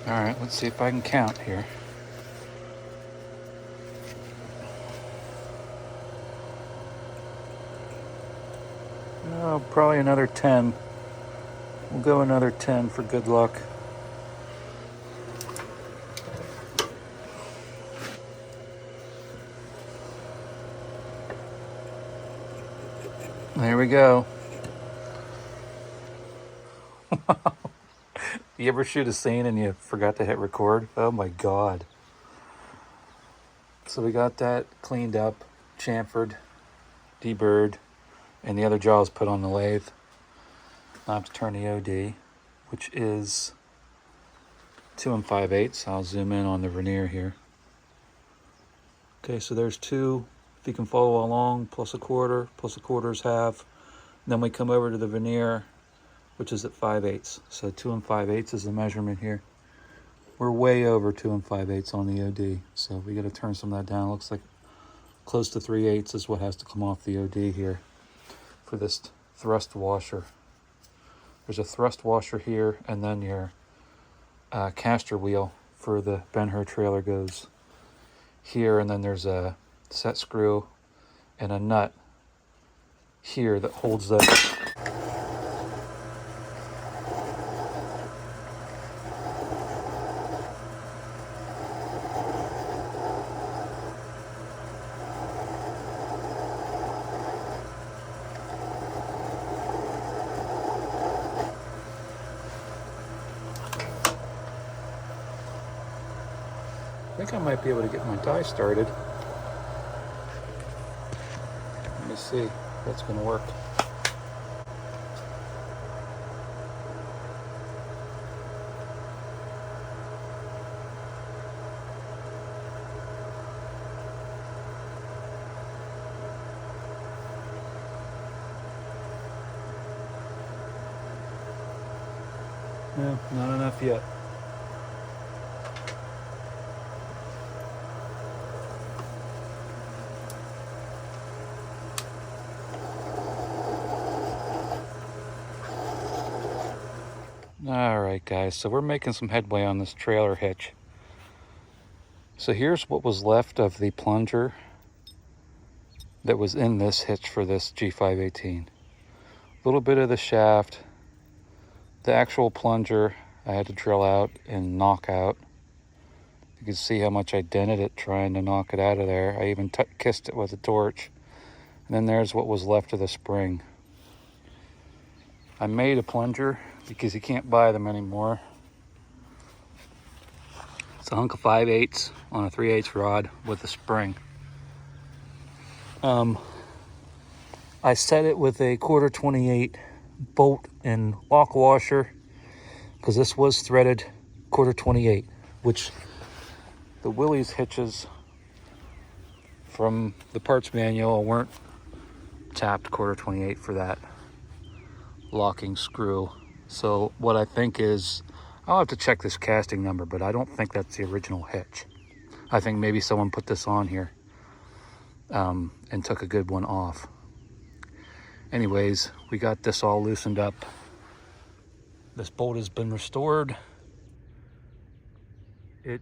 All right, let's see if I can count here. Oh, probably another 10. We'll go another 10 for good luck. There we go. You ever shoot a scene and you forgot to hit record? Oh my God. So we got that cleaned up, chamfered, deburred, and the other jaws put on the lathe. Now I have to turn the OD, which is 2 5/8. I'll zoom in on the vernier here. Okay, so there's 2, if you can follow along, plus a quarter is half. And then we come over to the vernier, which is at 5/8. So 2 5/8 is the measurement here. We're way over 2 5/8 on the OD, so we got to turn some of that down. It looks like close to 3/8 is what has to come off the OD here for this thrust washer. There's a thrust washer here, and then your caster wheel for the Ben-Hur trailer goes here, and then there's a set screw and a nut here that holds that. I think I might be able to get my die started. Let me see if that's going to work. No, not enough yet. All right, guys, so we're making some headway on this trailer hitch. So here's what was left of the plunger that was in this hitch for this G518. A little bit of the shaft. The actual plunger I had to drill out and knock out. You can see how much I dented it trying to knock it out of there. I even kissed it with a torch. And then there's what was left of the spring. I made a plunger because you can't buy them anymore. It's a hunk of 5/8 on a 3/8 rod with a spring. I set it with a 1/4 28 bolt and lock washer because this was threaded 1/4 28, which the Willys hitches from the parts manual weren't tapped 1/4 28 for that locking screw. So what I think is, I'll have to check this casting number, but I don't think that's the original hitch. I think maybe someone put this on here and took a good one off. Anyways, we got this all loosened up. This bolt has been restored. It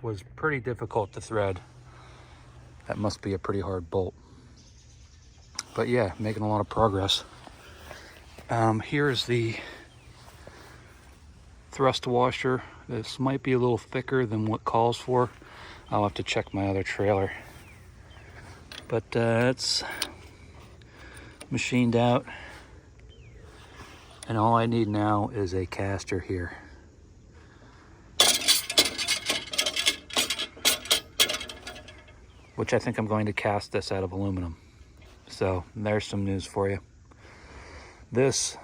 was pretty difficult to thread. That must be a pretty hard bolt. But yeah, making a lot of progress. Here's the thrust washer. This might be a little thicker than what calls for. I'll have to check my other trailer. But it's machined out. And all I need now is a caster here. Which I think I'm going to cast this out of aluminum. So there's some news for you. This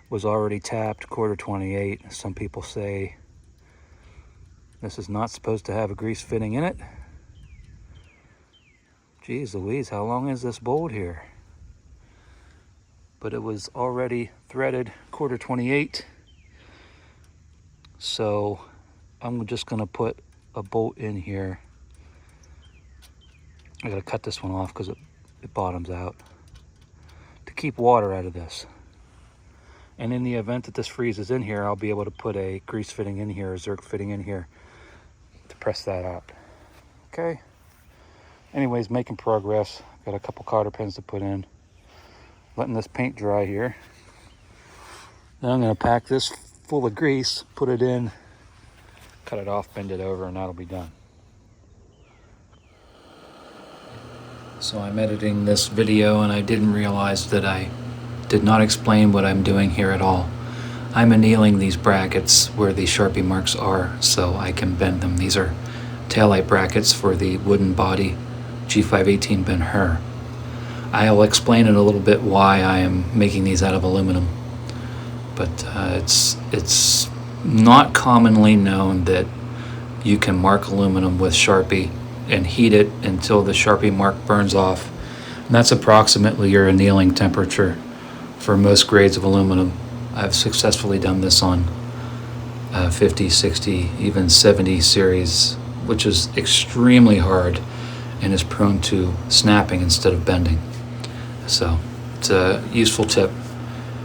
was already tapped 1/4 28. Some people say this is not supposed to have a grease fitting in it. Geez Louise, how long is this bolt here? But it was already threaded 1/4 28. So I'm just gonna put a bolt in here. I gotta cut this one off because it bottoms out to keep water out of this. And in the event that this freezes in here, I'll be able to put a grease fitting in here, a Zerk fitting in here to press that up. Okay. Anyways, making progress. Got a couple cotter pins to put in. Letting this paint dry here. Now I'm going to pack this full of grease, put it in, cut it off, bend it over, and that'll be done. So I'm editing this video and I didn't realize that I did not explain what I'm doing here at all. I'm annealing these brackets where the Sharpie marks are so I can bend them. These are taillight brackets for the wooden body G518 Ben-Hur. I'll explain in a little bit why I am making these out of aluminum, but it's not commonly known that you can mark aluminum with Sharpie and heat it until the Sharpie mark burns off. And that's approximately your annealing temperature for most grades of aluminum. I've successfully done this on 50, 60, even 70 series, which is extremely hard and is prone to snapping instead of bending. So it's a useful tip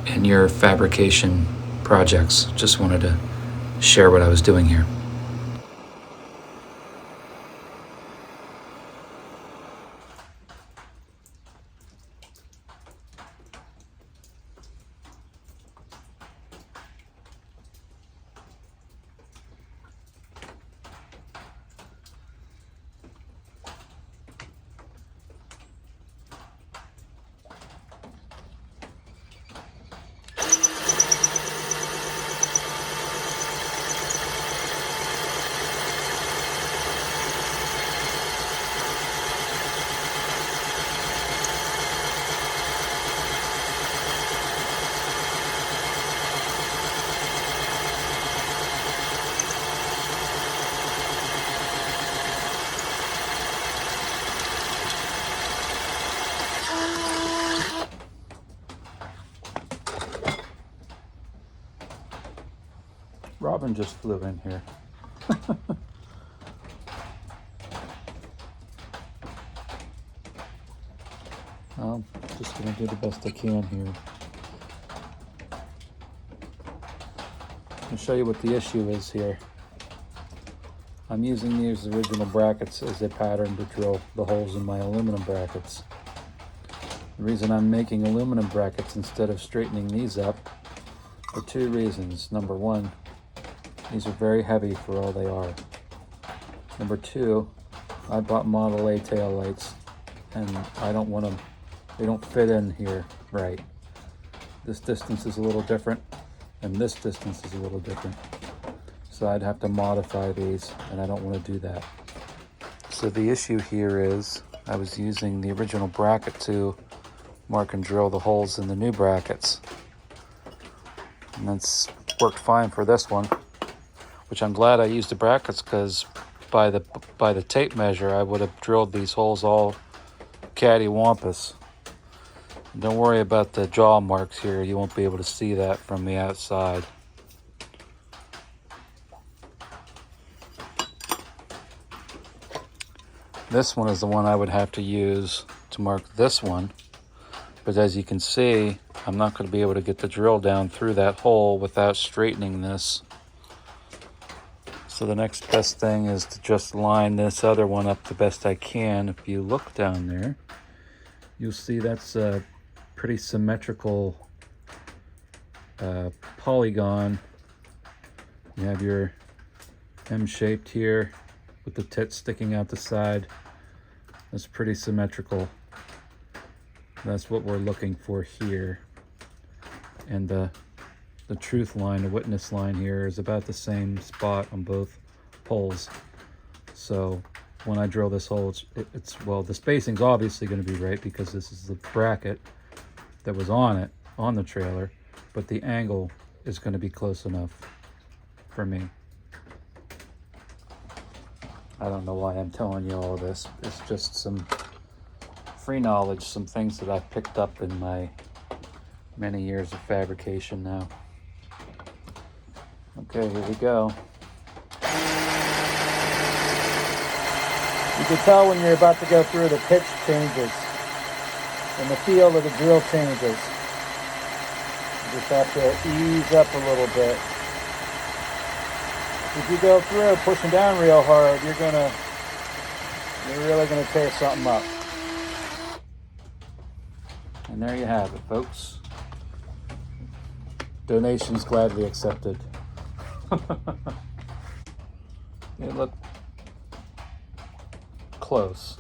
in your fabrication projects. Just wanted to share what I was doing here. Robin just flew in here. I'm just going to do the best I can here. I'll show you what the issue is here. I'm using these original brackets as a pattern to drill the holes in my aluminum brackets. The reason I'm making aluminum brackets instead of straightening these up for two reasons. Number one, these are very heavy for all they are. Number two, I bought Model A tail lights and I don't want them, they don't fit in here right. This distance is a little different and this distance is a little different. So I'd have to modify these and I don't want to do that. So the issue here is I was using the original bracket to mark and drill the holes in the new brackets. And that's worked fine for this one, which I'm glad I used the brackets because by the tape measure, I would have drilled these holes all cattywampus. Don't worry about the jaw marks here. You won't be able to see that from the outside. This one is the one I would have to use to mark this one. But as you can see, I'm not going to be able to get the drill down through that hole without straightening this. So the next best thing is to just line this other one up the best I can. If you look down there, you'll see that's a pretty symmetrical polygon. You have your M-shaped here with the tit sticking out the side. That's pretty symmetrical. That's what we're looking for here. And the truth line, the witness line here is about the same spot on both poles. So when I drill this hole, well, the spacing's obviously going to be right because this is the bracket that was on it, on the trailer, but the angle is going to be close enough for me. I don't know why I'm telling you all this. It's just some free knowledge, some things that I've picked up in my many years of fabrication now. Okay, here we go. You can tell when you're about to go through, the pitch changes and the feel of the drill changes. You just have to ease up a little bit. If you go through pushing down real hard, you're really gonna tear something up. And there you have it, folks. Donations gladly accepted. They look close.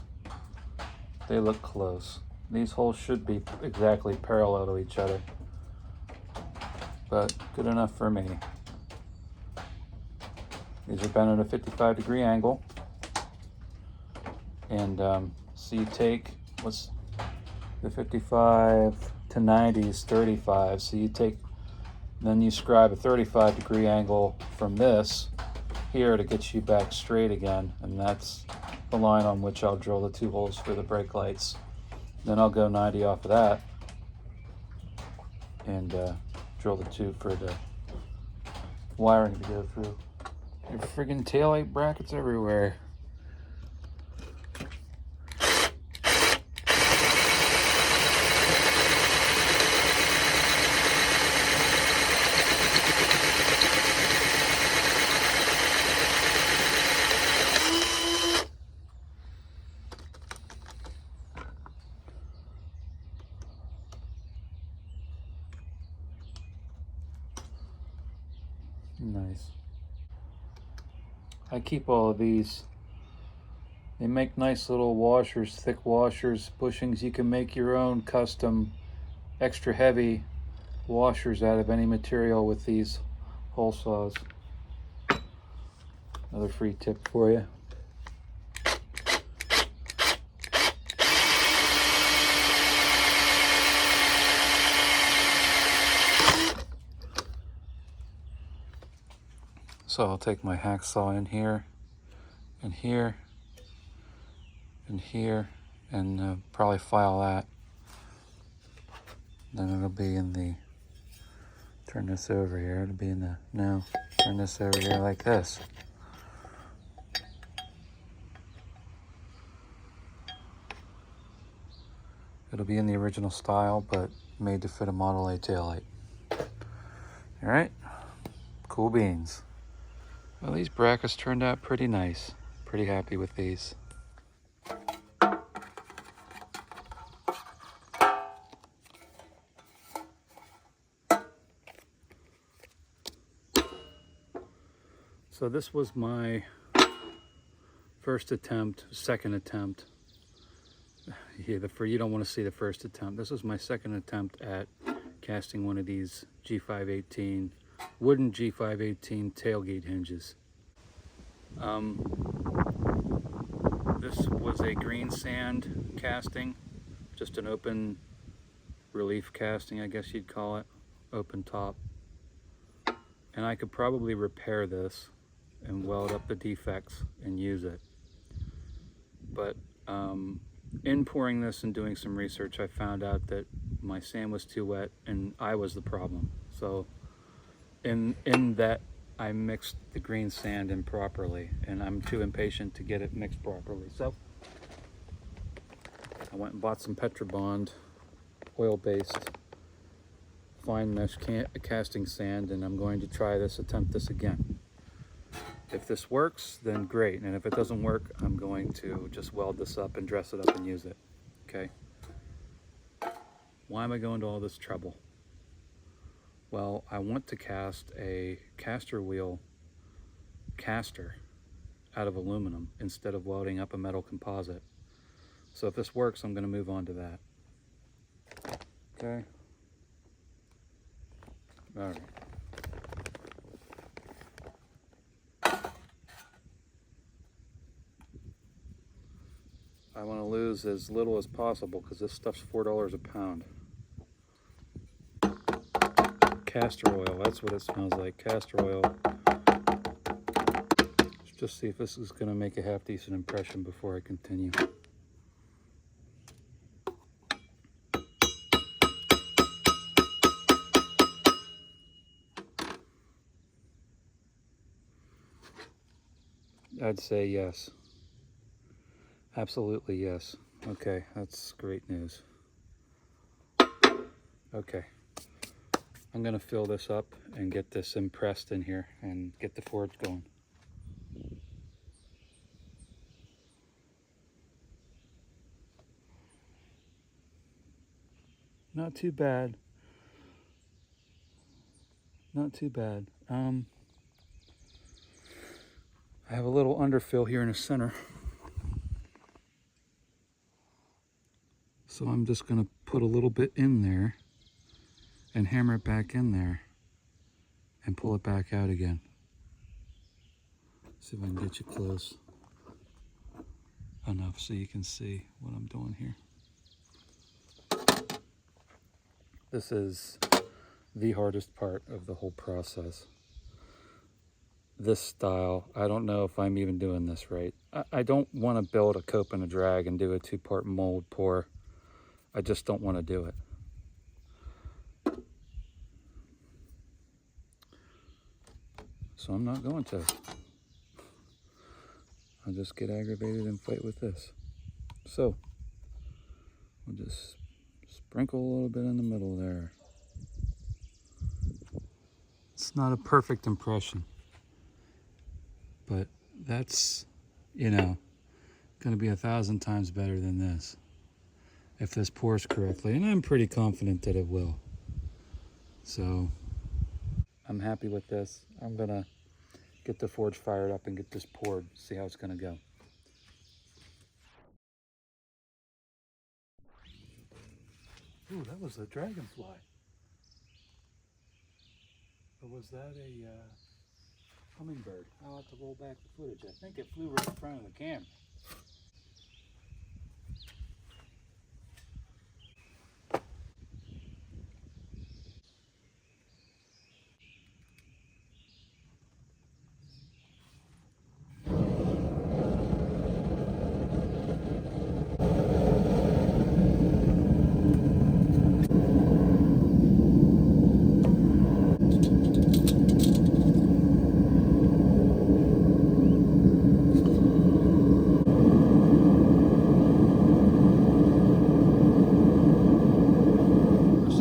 They look close. These holes should be exactly parallel to each other, but good enough for me. These are bent at a 55-degree angle. And so you take, what's the 55 to 90 is 35. So you take, then you scribe a 35-degree angle from this here to get you back straight again. And that's the line on which I'll drill the 2 holes for the brake lights. Then I'll go 90 off of that and drill the 2 for the wiring to go through. Your friggin' taillight brackets everywhere. Nice. I keep all of these. They make nice little washers, thick washers, bushings. You can make your own custom extra heavy washers out of any material with these hole saws. Another free tip for you. So I'll take my hacksaw in here, and here, and here, and probably file that. Then it'll be in the, turn this over here, it'll be in the, no, turn this over here like this. It'll be in the original style, but made to fit a Model A taillight. All right, cool beans. Well, these brackets turned out pretty nice. Pretty happy with these. So this was my first attempt, second attempt. Yeah, you don't want to see the first attempt. This was my second attempt at casting one of these G518, wooden G518 tailgate hinges. This was a green sand casting, just an open relief casting, I guess you'd call it, open top. And I could probably repair this and weld up the defects and use it. But in pouring this and doing some research, I found out that my sand was too wet and I was the problem. So in that, I mixed the green sand improperly, and I'm too impatient to get it mixed properly. So I went and bought some Petrobond oil-based fine mesh casting sand, and I'm going to attempt this again. If this works, then great, and if it doesn't work, I'm going to just weld this up and dress it up and use it. Okay? Why am I going to all this trouble? Well, I want to cast a caster wheel caster out of aluminum instead of welding up a metal composite. So if this works, I'm going to move on to that. Okay? All right. I want to lose as little as possible because this stuff's $4 a pound. Castor oil, that's what it smells like, castor oil. Let's just see if this is going to make a half-decent impression before I continue. I'd say yes. Absolutely yes. Okay, that's great news. Okay. I'm gonna fill this up and get this impressed in here and get the forge going. Not too bad. Not too bad. I have a little underfill here in the center. So I'm just gonna put a little bit in there and hammer it back in there and pull it back out again. See if I can get you close enough so you can see what I'm doing here. This is the hardest part of the whole process. This style, I don't know if I'm even doing this right. I don't want to build a cope and a drag and do a 2-part mold pour. I just don't want to do it. So I'm not going to. I'll just get aggravated and fight with this. So we'll just sprinkle a little bit in the middle there. It's not a perfect impression, but that's, you know, going to be 1,000 times better than this if this pours correctly, and I'm pretty confident that it will. So I'm happy with this. I'm gonna get the forge fired up and get this poured, see how it's gonna go. Ooh, that was a dragonfly. Or was that a hummingbird? I'll have to roll back the footage. I think it flew right in front of the camera.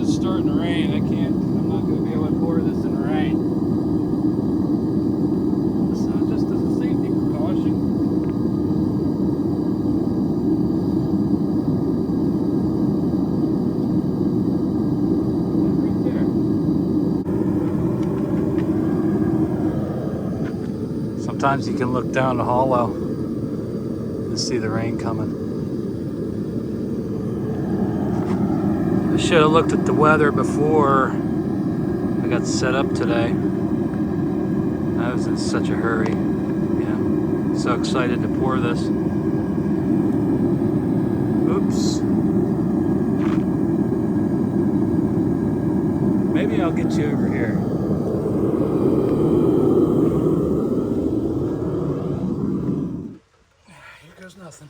Starting to rain. I'm not going to be able to pour this in the rain. So just as a safety precaution. Right there. Sometimes you can look down the hollow and see the rain coming. I should have looked at the weather before I got set up today. I was in such a hurry. Yeah, so excited to pour this. Oops. Maybe I'll get you over here. Here goes nothing.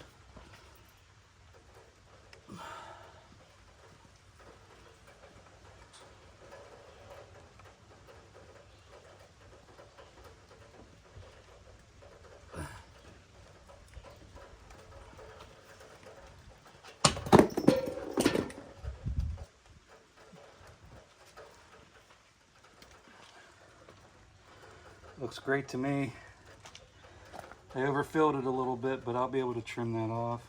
Looks great to me. I overfilled it a little bit, but I'll be able to trim that off.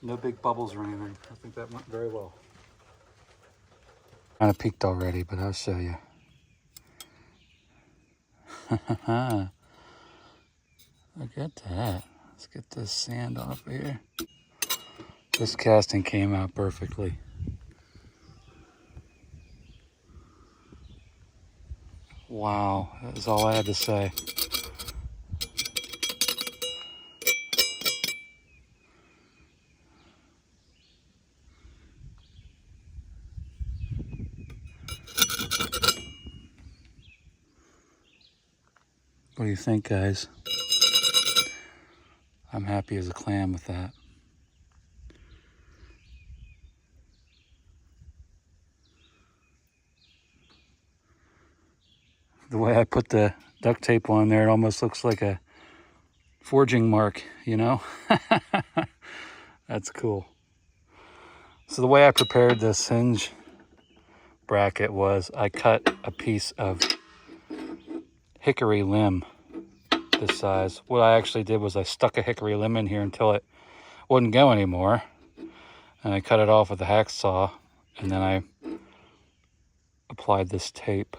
No big bubbles or anything. I think that went very well. Kind of peaked already, but I'll show you. Look at that. Let's get this sand off here. This casting came out perfectly. Wow, that is all I had to say. What do you think, guys? I'm happy as a clam with that. The way I put the duct tape on there, it almost looks like a forging mark, you know? That's cool. So the way I prepared this hinge bracket was I cut a piece of hickory limb this size. What I actually did was I stuck a hickory limb in here until it wouldn't go anymore. And I cut it off with a hacksaw, and then I applied this tape.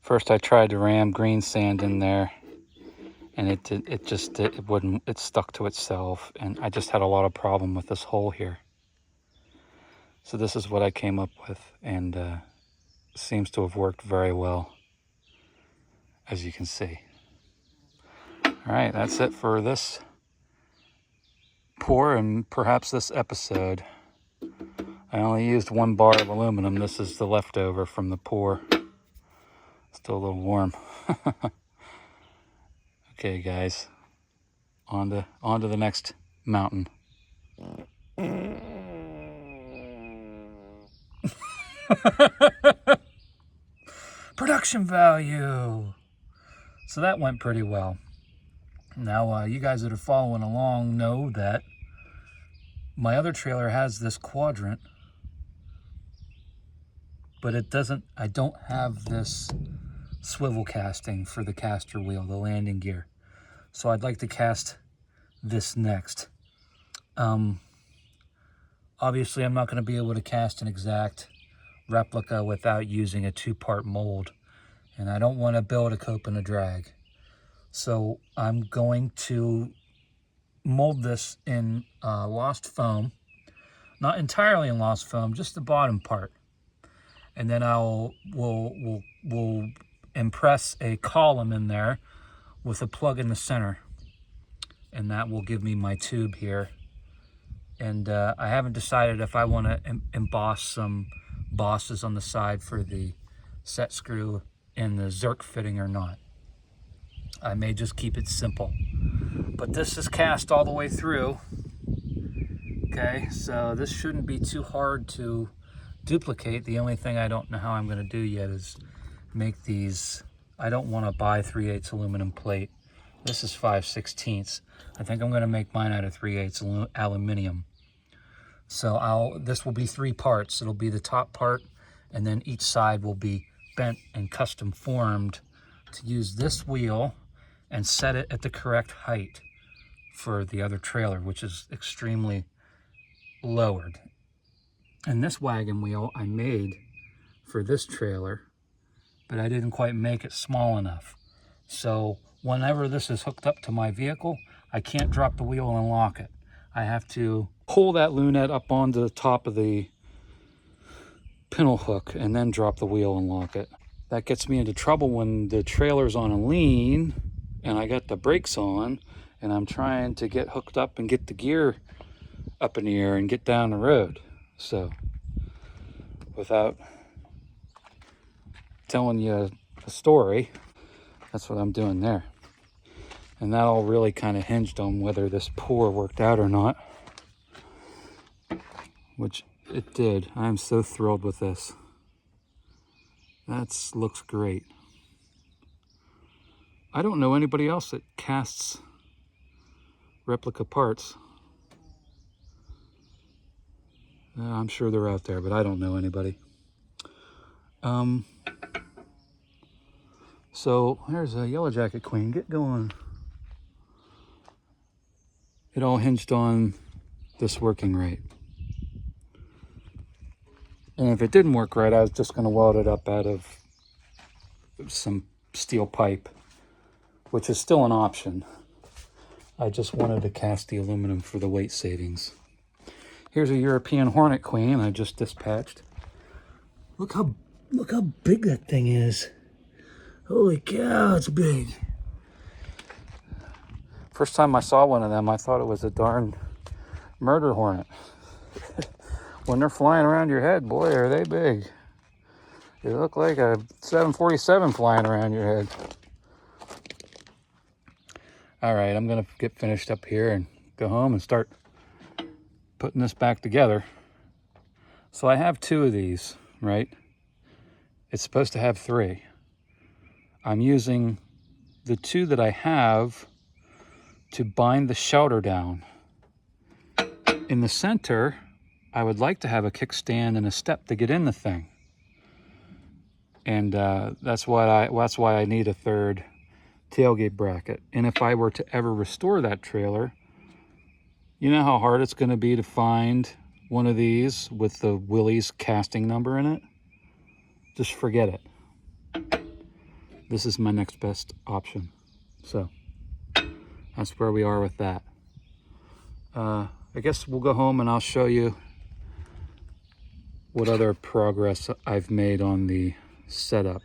First I tried to ram green sand in there, and it stuck to itself, and I just had a lot of problem with this hole here. So this is what I came up with, and seems to have worked very well, as you can see. All right, that's it for this pour and perhaps this episode. I only used 1 bar of aluminum. This is the leftover from the pour. Still a little warm. Okay, guys, on to the next mountain. Production value. So that went pretty well. Now, you guys that are following along know that my other trailer has this quadrant, but I don't have this swivel casting for the caster wheel, the landing gear. So I'd like to cast this next. Obviously, I'm not going to be able to cast an exact replica without using a 2-part mold, and I don't want to build a cope and a drag. So I'm going to mold this in lost foam, not entirely in lost foam, just the bottom part, and then we'll impress a column in there with a plug in the center, and that will give me my tube here. And I haven't decided if I want to emboss some bosses on the side for the set screw and the Zerk fitting or not. I may just keep it simple, but this is cast all the way through. Okay, so this shouldn't be too hard to duplicate. The only thing I don't know how I'm going to do yet is make these. I don't want to buy 3/8 aluminum plate. This is 5/16. I think I'm going to make mine out of 3/8 aluminum. So this will be 3 parts. It'll be the top part, and then each side will be bent and custom formed to use this wheel and set it at the correct height for the other trailer, which is extremely lowered. And this wagon wheel I made for this trailer, but I didn't quite make it small enough. So whenever this is hooked up to my vehicle, I can't drop the wheel and lock it. I have to pull that lunette up onto the top of the pintle hook and then drop the wheel and lock it. That gets me into trouble when the trailer's on a lean and I got the brakes on and I'm trying to get hooked up and get the gear up in the air and get down the road. So without telling you a story, that's what I'm doing there. And that all really kind of hinged on whether this pour worked out or not, which it did. I'm so thrilled with this. That looks great. I don't know anybody else that casts replica parts. I'm sure they're out there, but I don't know anybody. So there's a yellow jacket queen. Get going. It all hinged on this working right. And if it didn't work right, I was just going to weld it up out of some steel pipe, which is still an option. I just wanted to cast the aluminum for the weight savings. Here's a European Hornet Queen I just dispatched. Look how big that thing is. Holy cow, it's big. First time I saw one of them, I thought it was a darn murder hornet. When they're flying around your head, boy, are they big. They look like a 747 flying around your head. All right, I'm gonna get finished up here and go home and start putting this back together. So I have 2 of these, right? It's supposed to have 3. I'm using the 2 that I have to bind the shelter down. In the center, I would like to have a kickstand and a step to get in the thing. And that's why I need a third tailgate bracket. And if I were to ever restore that trailer, you know how hard it's going to be to find one of these with the Willys casting number in it? Just forget it. This is my next best option. So that's where we are with that. I guess we'll go home and I'll show you what other progress I've made on the setup.